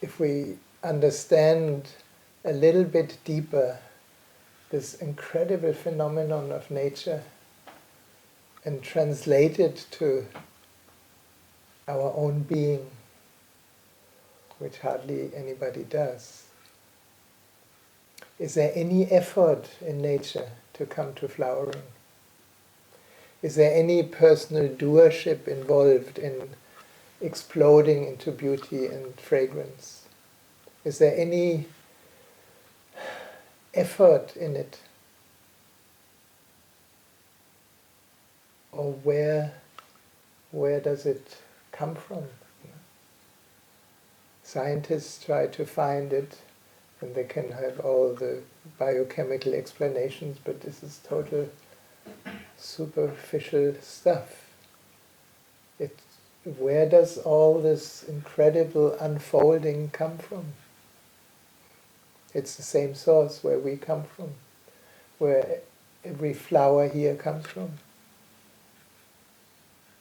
if we understand a little bit deeper this incredible phenomenon of nature and translate it to our own being, which hardly anybody does. Is there any effort in nature to come to flowering? Is there any personal doership involved in exploding into beauty and fragrance? Is there any effort in it? Or where does it come from? Scientists try to find it, and they can have all the biochemical explanations, but this is total superficial stuff. Where does all this incredible unfolding come from? It's the same source where we come from, where every flower here comes from.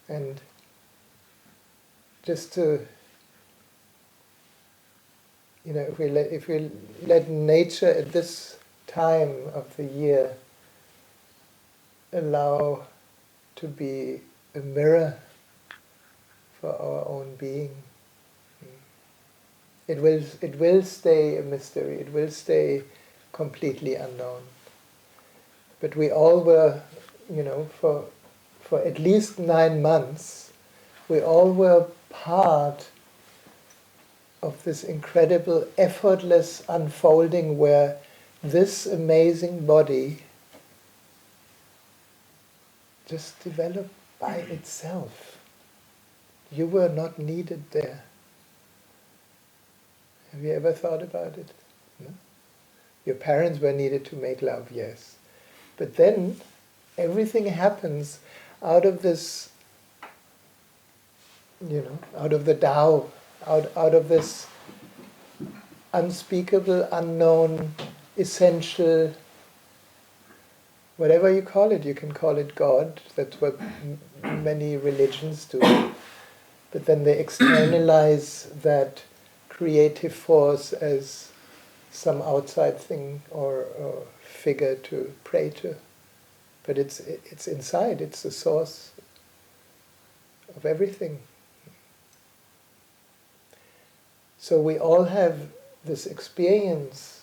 And just to, if we let nature at this time of the year allow to be a mirror for our own being, it will stay a mystery, it will stay completely unknown. But we all were, for at least 9 months, we all were part of this incredible, effortless unfolding where this amazing body just developed by itself. You were not needed there. Have you ever thought about it? No? Your parents were needed to make love, yes. But then everything happens out of this, out of the Tao, out of this unspeakable, unknown, essential, whatever you call it. You can call it God. That's what many religions do. But then they externalize that creative force as some outside thing or figure to pray to. But it's inside, it's the source of everything. So we all have this experience,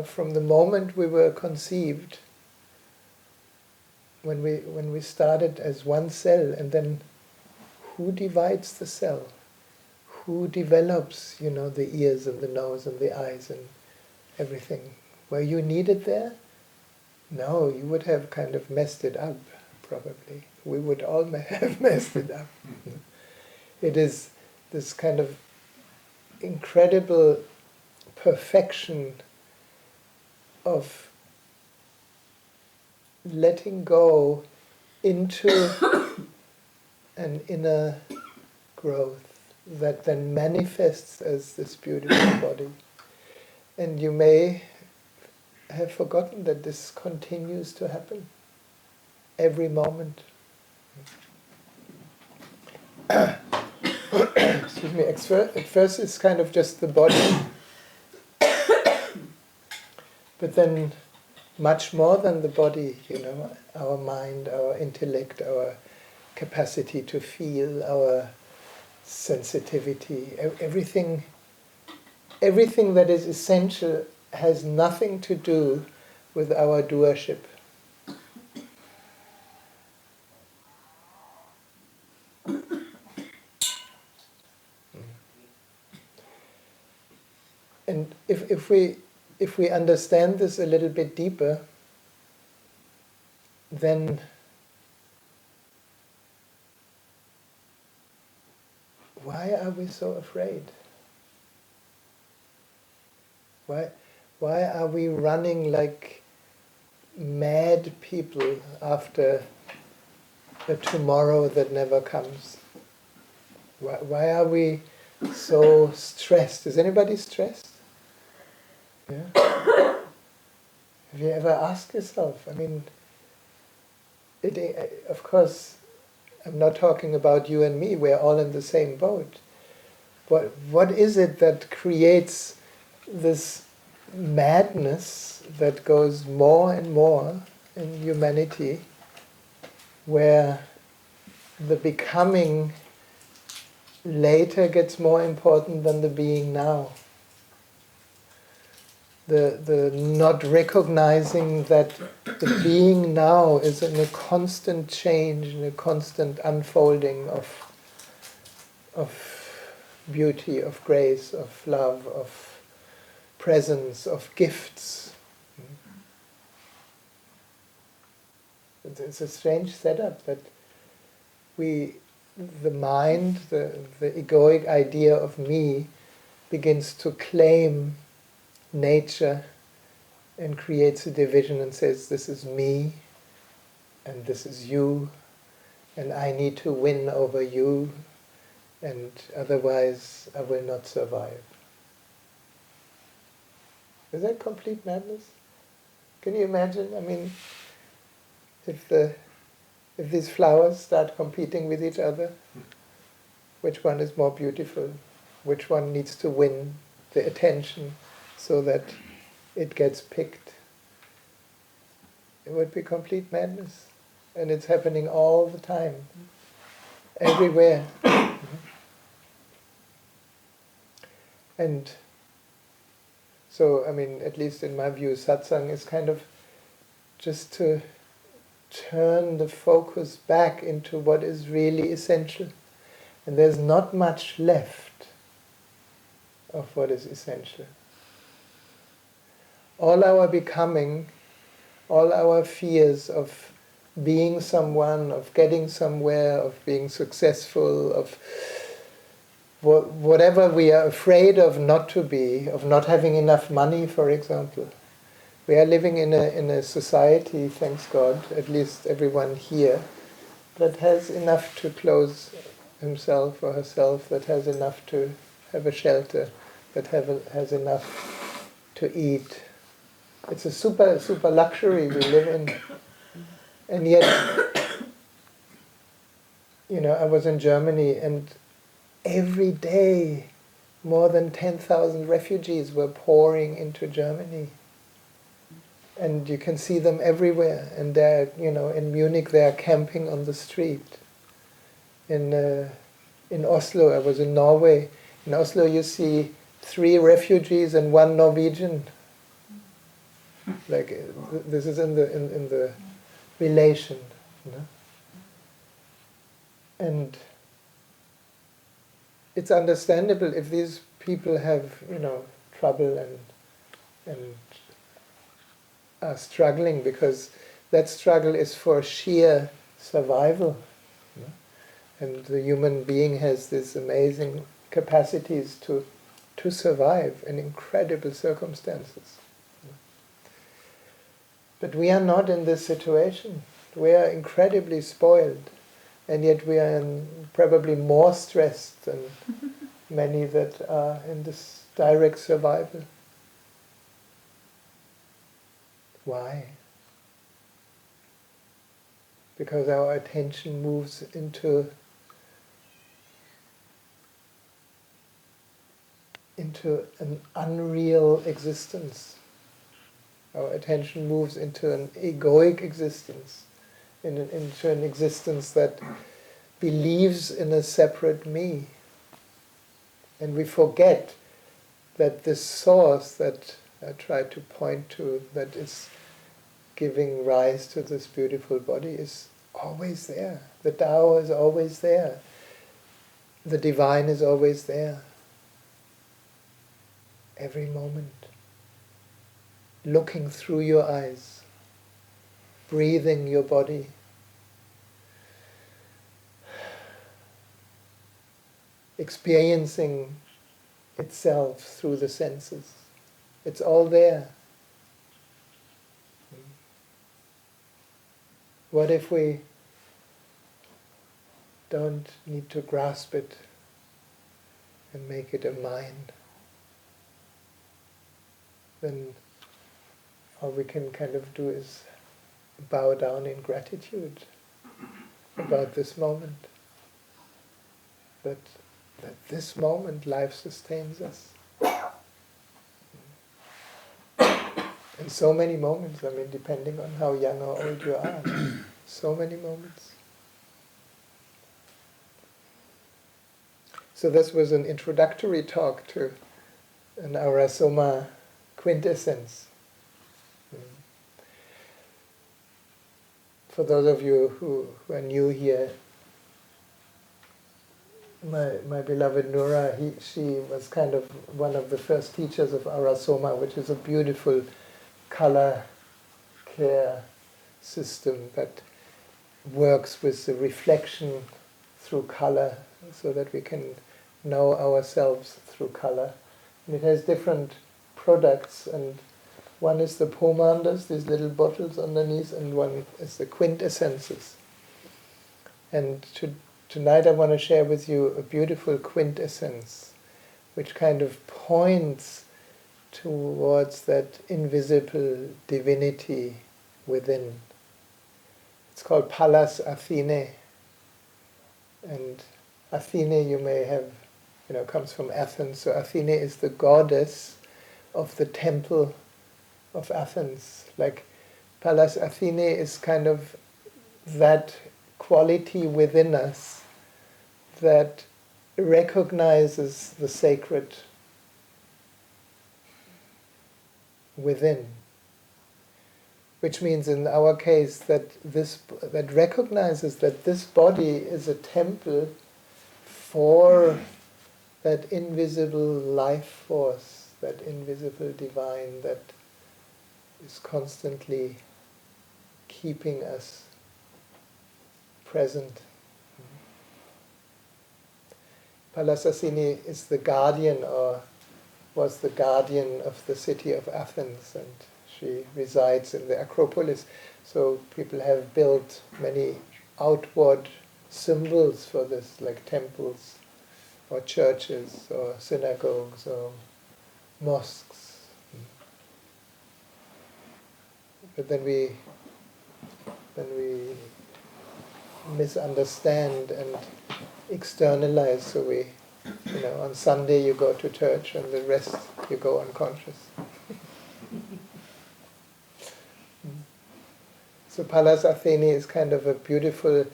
from the moment we were conceived, when we started as one cell, and then who divides the cell? Who develops, the ears and the nose and the eyes and everything? Were you needed there? No, you would have kind of messed it up, probably. We would all have messed it up. It is this kind of incredible perfection of letting go into an inner growth that then manifests as this beautiful body. And you may have forgotten that this continues to happen every moment. Excuse me, at first it's kind of just the body, but then much more than the body, our mind, our intellect, our capacity to feel, our sensitivity, everything that is essential has nothing to do with our doership. And if we understand this a little bit deeper, then why are we so afraid? Why are we running like mad people after a tomorrow that never comes? Why are we so stressed? Is anybody stressed? Yeah? Have you ever asked yourself? I mean, of course, I'm not talking about you and me, we're all in the same boat. what is it that creates this madness that goes more and more in humanity, where the becoming later gets more important than the being now? The not recognizing that the being now is in a constant change, in a constant unfolding of beauty, of grace, of love, of presence, of gifts. It's a strange setup that the mind, the egoic idea of me, begins to claim nature and creates a division and says, this is me and this is you, and I need to win over you, and otherwise I will not survive. Is that complete madness? Can you imagine? I mean, if these flowers start competing with each other, which one is more beautiful? Which one needs to win the attention so that it gets picked? It would be complete madness. And it's happening all the time, everywhere. And so, I mean, at least in my view, satsang is kind of just to turn the focus back into what is really essential. And there's not much left of what is essential. All our becoming, all our fears of being someone, of getting somewhere, of being successful, of whatever we are afraid of not to be, of not having enough money, for example. We are living in a society, thanks God, at least everyone here, that has enough to clothe himself or herself, that has enough to have a shelter, that has enough to eat. It's a super luxury we live in. And yet, I was in Germany, and every day more than 10,000 refugees were pouring into Germany. And you can see them everywhere. And they're, in Munich, they are camping on the street. In Oslo, I was in Norway. In Oslo, you see 3 refugees and 1 Norwegian. Like this is in the relation, And it's understandable if these people have, trouble and are struggling, because that struggle is for sheer survival. And the human being has these amazing capacities to survive in incredible circumstances. But we are not in this situation. We are incredibly spoiled, and yet we are probably more stressed than many that are in this direct survival. Why? Because our attention moves into an unreal existence. Our attention moves into an egoic existence, into an existence that believes in a separate me. And we forget that this source that I try to point to, that is giving rise to this beautiful body, is always there. The Tao is always there. The divine is always there. Every moment. Looking through your eyes, breathing your body, experiencing itself through the senses. It's all there. What if we don't need to grasp it and make it a mind? Then all we can kind of do is bow down in gratitude about this moment. That That this moment life sustains us. And so many moments, I mean, depending on how young or old you are, so many moments. So this was an introductory talk to an Arasoma quintessence. For those of you who are new here, my beloved Nura, she was kind of one of the first teachers of Arasoma, which is a beautiful color care system that works with the reflection through color so that we can know ourselves through color. And it has different products, and one is the pomanders, these little bottles underneath, and one is the quintessences. And tonight I want to share with you a beautiful quintessence which kind of points towards that invisible divinity within. It's called Pallas Athene. And Athene, you may have, comes from Athens. So Athene is the goddess of the temple of Athens. Like Pallas Athene is kind of that quality within us that recognizes the sacred within. Which means in our case that recognizes that this body is a temple for that invisible life force, that invisible divine that is constantly keeping us present. Pallas Athene is the guardian, or was the guardian of the city of Athens, and she resides in the Acropolis. So people have built many outward symbols for this, like temples, or churches, or synagogues, or mosques. But then we misunderstand and externalize. So we, on Sunday you go to church and the rest you go unconscious. So Pallas Athene is kind of a beautiful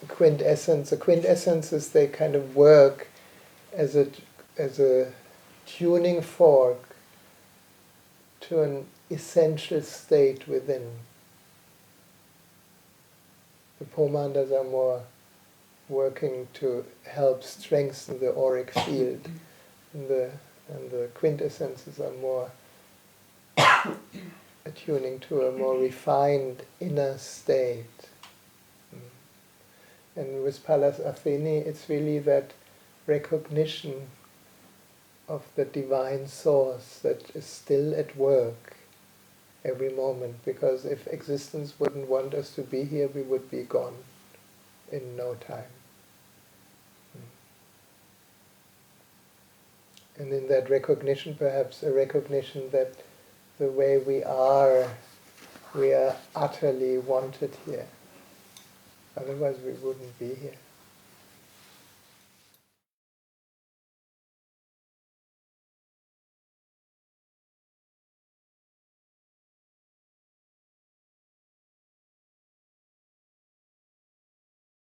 quintessence. The quintessences, they kind of work as a tuning fork to an essential state within. The pomanders are more working to help strengthen the auric field, and the quintessences are more attuning to a more refined inner state. And with Pallas Athene, it's really that recognition of the divine source that is still at work every moment, because if existence wouldn't want us to be here, we would be gone in no time. And in that recognition, perhaps a recognition that the way we are utterly wanted here. Otherwise we wouldn't be here.